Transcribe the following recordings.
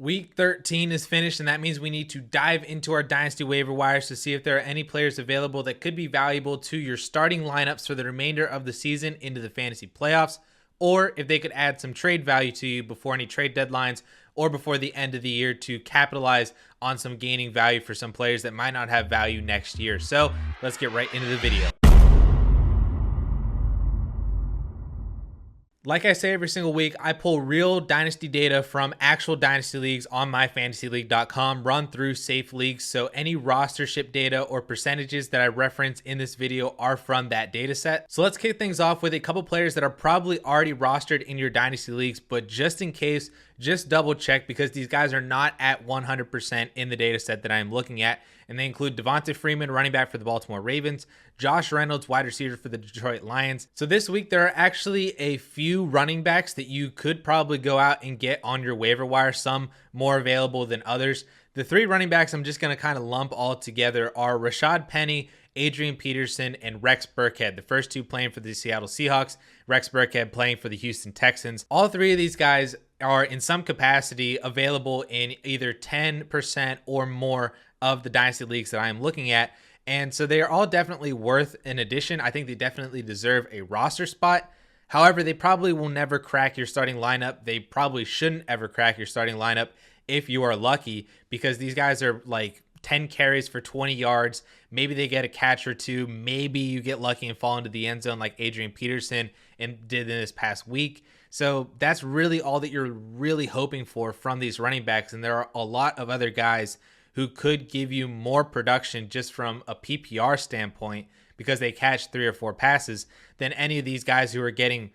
Week 13 is finished, and that means we need to dive into our Dynasty waiver wires to see if there are any players available that could be valuable to your starting lineups for the remainder of the season into the fantasy playoffs, or if they could add some trade value to you before any trade deadlines or before the end of the year to capitalize on some gaining value for some players that might not have value next year. So let's get right into the video. Like I say every single week, I pull real Dynasty data from actual Dynasty leagues on myfantasyleague.com, run through safe leagues, so any rostership data or percentages that I reference in this video are from that data set. So let's kick things off with a couple players that are probably already rostered in your Dynasty leagues, but just in case, just double check because these guys are not at 100% in the data set that I am looking at. And they include Devonta Freeman, running back for the Baltimore Ravens, Josh Reynolds, wide receiver for the Detroit Lions. So this week, there are actually a few running backs that you could probably go out and get on your waiver wire, some more available than others. The three running backs I'm just going to kind of lump all together are Rashad Penny, Adrian Peterson, and Rex Burkhead. The first two playing for the Seattle Seahawks, Rex Burkhead playing for the Houston Texans. All three of these guys are in some capacity available in either 10% or more of the Dynasty leagues that I am looking at. And so they are all definitely worth an addition. I think they definitely deserve a roster spot. However, they probably will never crack your starting lineup. They probably shouldn't ever crack your starting lineup if you are lucky, because these guys are like 10 carries for 20 yards. Maybe they get a catch or two. Maybe you get lucky and fall into the end zone like Adrian Peterson and did in this past week. So that's really all that you're really hoping for from these running backs. And there are a lot of other guys who could give you more production just from a PPR standpoint because they catch 3 or 4 passes than any of these guys who are getting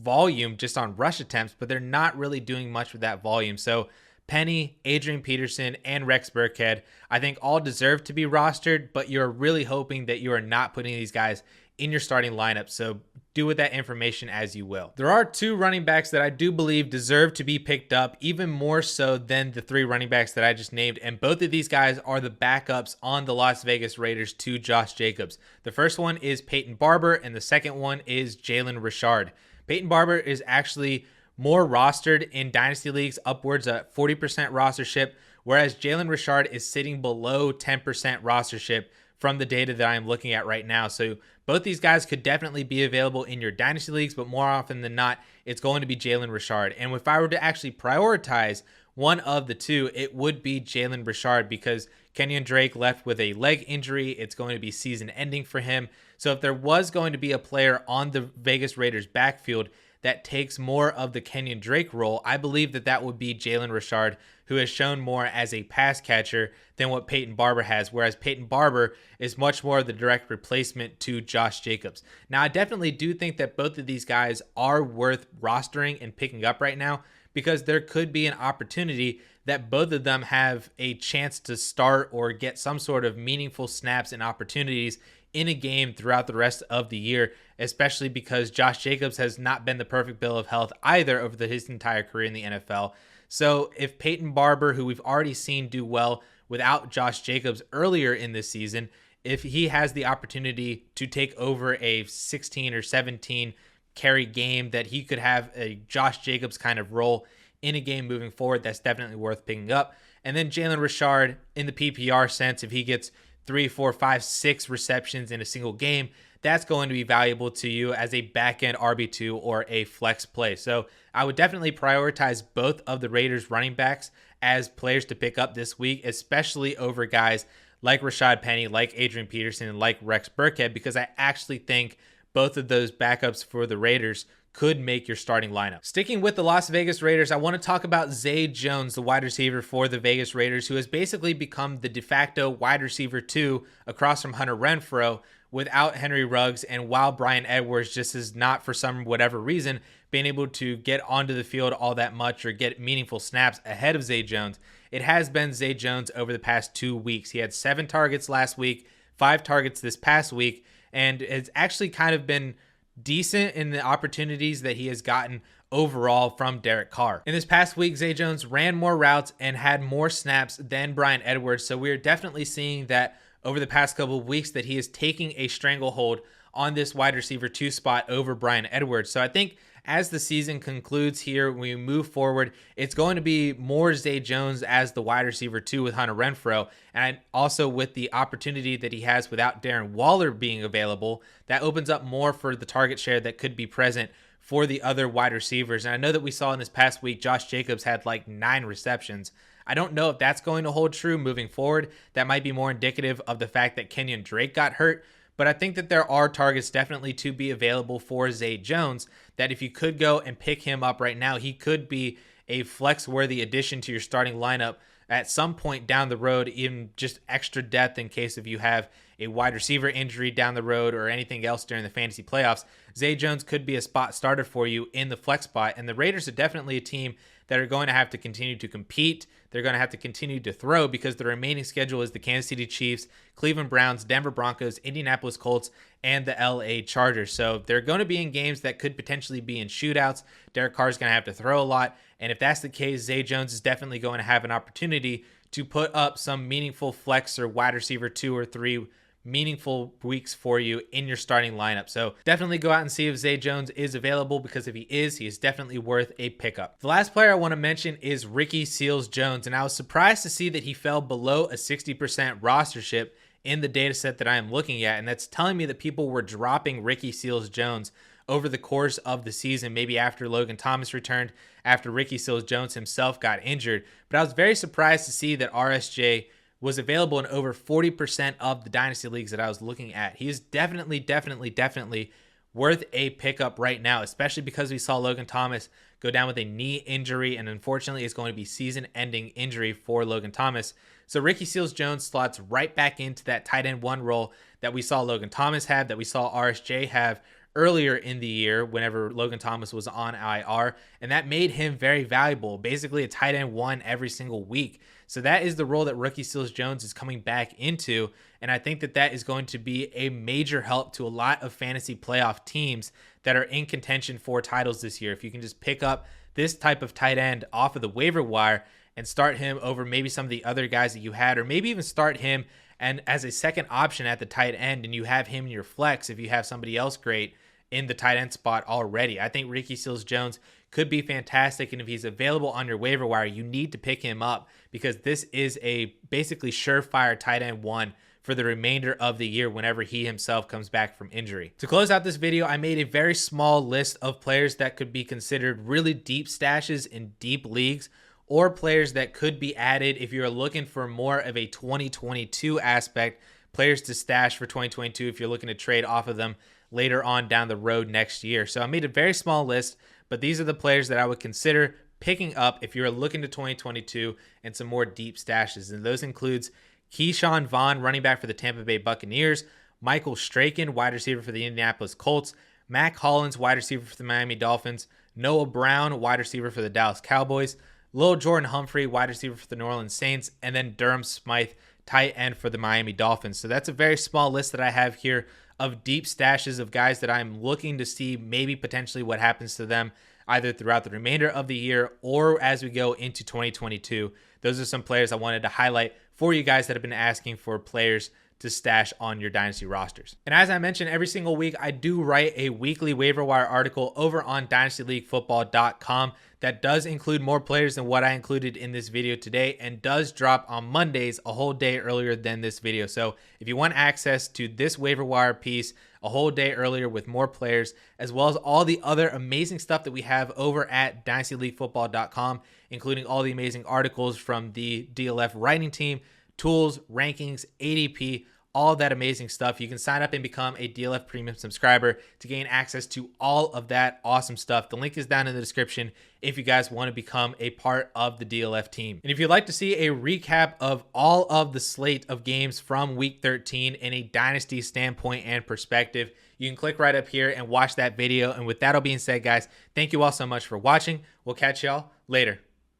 volume just on rush attempts, but they're not really doing much with that volume. So Penny, Adrian Peterson, and Rex Burkhead, I think all deserve to be rostered, but you're really hoping that you are not putting these guys in your starting lineup. So do with that information as you will. There are 2 running backs that I do believe deserve to be picked up, even more so than the 3 running backs that I just named. And both of these guys are the backups on the Las Vegas Raiders to Josh Jacobs. The first one is Peyton Barber, and the second one is Jalen Richard. Peyton Barber is actually more rostered in Dynasty leagues, upwards of 40% rostership, whereas Jalen Richard is sitting below 10% rostership from the data that I'm looking at right now. So both these guys could definitely be available in your Dynasty leagues, but more often than not, it's going to be Jalen Richard. And if I were to actually prioritize one of the two, it would be Jalen Richard, because Kenyon Drake left with a leg injury. It's going to be season ending for him. So if there was going to be a player on the Vegas Raiders backfield that takes more of the Kenyon Drake role, I believe that that would be Jalen Richard, who has shown more as a pass catcher than what Peyton Barber has, whereas Peyton Barber is much more of the direct replacement to Josh Jacobs. Now, I definitely do think that both of these guys are worth rostering and picking up right now, because there could be an opportunity that both of them have a chance to start or get some sort of meaningful snaps and opportunities in a game throughout the rest of the year, especially because Josh Jacobs has not been the perfect bill of health either over his entire career in the NFL. So if Peyton Barber, who we've already seen do well without Josh Jacobs earlier in this season, if he has the opportunity to take over a 16 or 17 carry game, that he could have a Josh Jacobs kind of role in a game moving forward, that's definitely worth picking up. And then Jalen Richard, in the PPR sense, if he gets 3, 4, 5, 6 receptions in a single game, that's going to be valuable to you as a back-end RB2 or a flex play. So I would definitely prioritize both of the Raiders running backs as players to pick up this week, especially over guys like Rashad Penny, like Adrian Peterson, and like Rex Burkhead, because I actually think both of those backups for the Raiders could make your starting lineup. Sticking with the Las Vegas Raiders, I want to talk about Zay Jones, the wide receiver for the Vegas Raiders, who has basically become the de facto wide receiver 2 across from Hunter Renfrow without Henry Ruggs, and while Bryan Edwards just is not, for some whatever reason, being able to get onto the field all that much or get meaningful snaps ahead of Zay Jones. It has been Zay Jones over the past 2 weeks. He had 7 targets last week, 5 targets this past week, and it's actually kind of been decent in the opportunities that he has gotten overall from Derek Carr. In this past week, Zay Jones ran more routes and had more snaps than Bryan Edwards. So we're definitely seeing that over the past couple of weeks that he is taking a stranglehold on this wide receiver 2 spot over Bryan Edwards. So I think as the season concludes here, when we move forward, it's going to be more Zay Jones as the wide receiver 2 with Hunter Renfrow. And also with the opportunity that he has without Darren Waller being available, that opens up more for the target share that could be present for the other wide receivers. And I know that we saw in this past week, Josh Jacobs had like 9 receptions. I don't know if that's going to hold true moving forward. That might be more indicative of the fact that Kenyon Drake got hurt. But I think that there are targets definitely to be available for Zay Jones, that if you could go and pick him up right now, he could be a flex-worthy addition to your starting lineup at some point down the road, even just extra depth in case if you have a wide receiver injury down the road or anything else during the fantasy playoffs. Zay Jones could be a spot starter for you in the flex spot. And the Raiders are definitely a team that are going to have to continue to compete. They're going to have to continue to throw because the remaining schedule is the Kansas City Chiefs, Cleveland Browns, Denver Broncos, Indianapolis Colts, and the LA Chargers. So they're going to be in games that could potentially be in shootouts. Derek Carr is going to have to throw a lot. And if that's the case, Zay Jones is definitely going to have an opportunity to put up some meaningful flex or wide receiver 2 or 3 meaningful weeks for you in your starting lineup. So definitely go out and see if Zay Jones is available, because if he is definitely worth a pickup. The last player I want to mention is Ricky Seals-Jones, and I was surprised to see that he fell below a 60% rostership in the data set that I am looking at, and that's telling me that people were dropping Ricky Seals-Jones over the course of the season, maybe after Logan Thomas returned, after Ricky Seals-Jones himself got injured. But I was very surprised to see that RSJ was available in over 40% of the Dynasty leagues that I was looking at. He is definitely worth a pickup right now, especially because we saw Logan Thomas go down with a knee injury, and unfortunately it's going to be season-ending injury for Logan Thomas. So Ricky Seals-Jones slots right back into that tight end 1 role that we saw Logan Thomas have, that we saw RSJ have earlier in the year whenever Logan Thomas was on IR, and that made him very valuable, basically a tight end 1 every single week. So that is the role that Ricky Seals-Jones is coming back into, and I think that that is going to be a major help to a lot of fantasy playoff teams that are in contention for titles this year. If you can just pick up this type of tight end off of the waiver wire and start him over maybe some of the other guys that you had, or maybe even start him and as a second option at the tight end, and you have him in your flex if you have somebody else great in the tight end spot already. I think Ricky Seals-Jones could be fantastic, and if he's available on your waiver wire, you need to pick him up, because this is a basically surefire tight end 1 for the remainder of the year whenever he himself comes back from injury. To close out this video, I made a very small list of players that could be considered really deep stashes in deep leagues, or players that could be added if you're looking for more of a 2022 aspect, players to stash for 2022 if you're looking to trade off of them later on down the road next year. So I made a very small list, but these are the players that I would consider picking up if you're looking to 2022 and some more deep stashes. And those includes Keyshawn Vaughn, running back for the Tampa Bay Buccaneers, Michael Strahan, wide receiver for the Indianapolis Colts, Mac Hollins, wide receiver for the Miami Dolphins, Noah Brown, wide receiver for the Dallas Cowboys, Lil Jordan Humphrey, wide receiver for the New Orleans Saints, and then Durham Smythe, tight end for the Miami Dolphins. So that's a very small list that I have here of deep stashes of guys that I'm looking to see maybe potentially what happens to them either throughout the remainder of the year or as we go into 2022. Those are some players I wanted to highlight for you guys that have been asking for players to stash on your Dynasty rosters. And as I mentioned, every single week, I do write a weekly waiver wire article over on dynastyleaguefootball.com that does include more players than what I included in this video today, and does drop on Mondays a whole day earlier than this video. So if you want access to this waiver wire piece a whole day earlier with more players, as well as all the other amazing stuff that we have over at dynastyleaguefootball.com, including all the amazing articles from the DLF writing team, tools, rankings, ADP, all that amazing stuff. You can sign up and become a DLF Premium subscriber to gain access to all of that awesome stuff. The link is down in the description if you guys want to become a part of the DLF team. And if you'd like to see a recap of all of the slate of games from Week 13 in a Dynasty standpoint and perspective, you can click right up here and watch that video. And with that all being said, guys, thank you all so much for watching. We'll catch y'all later.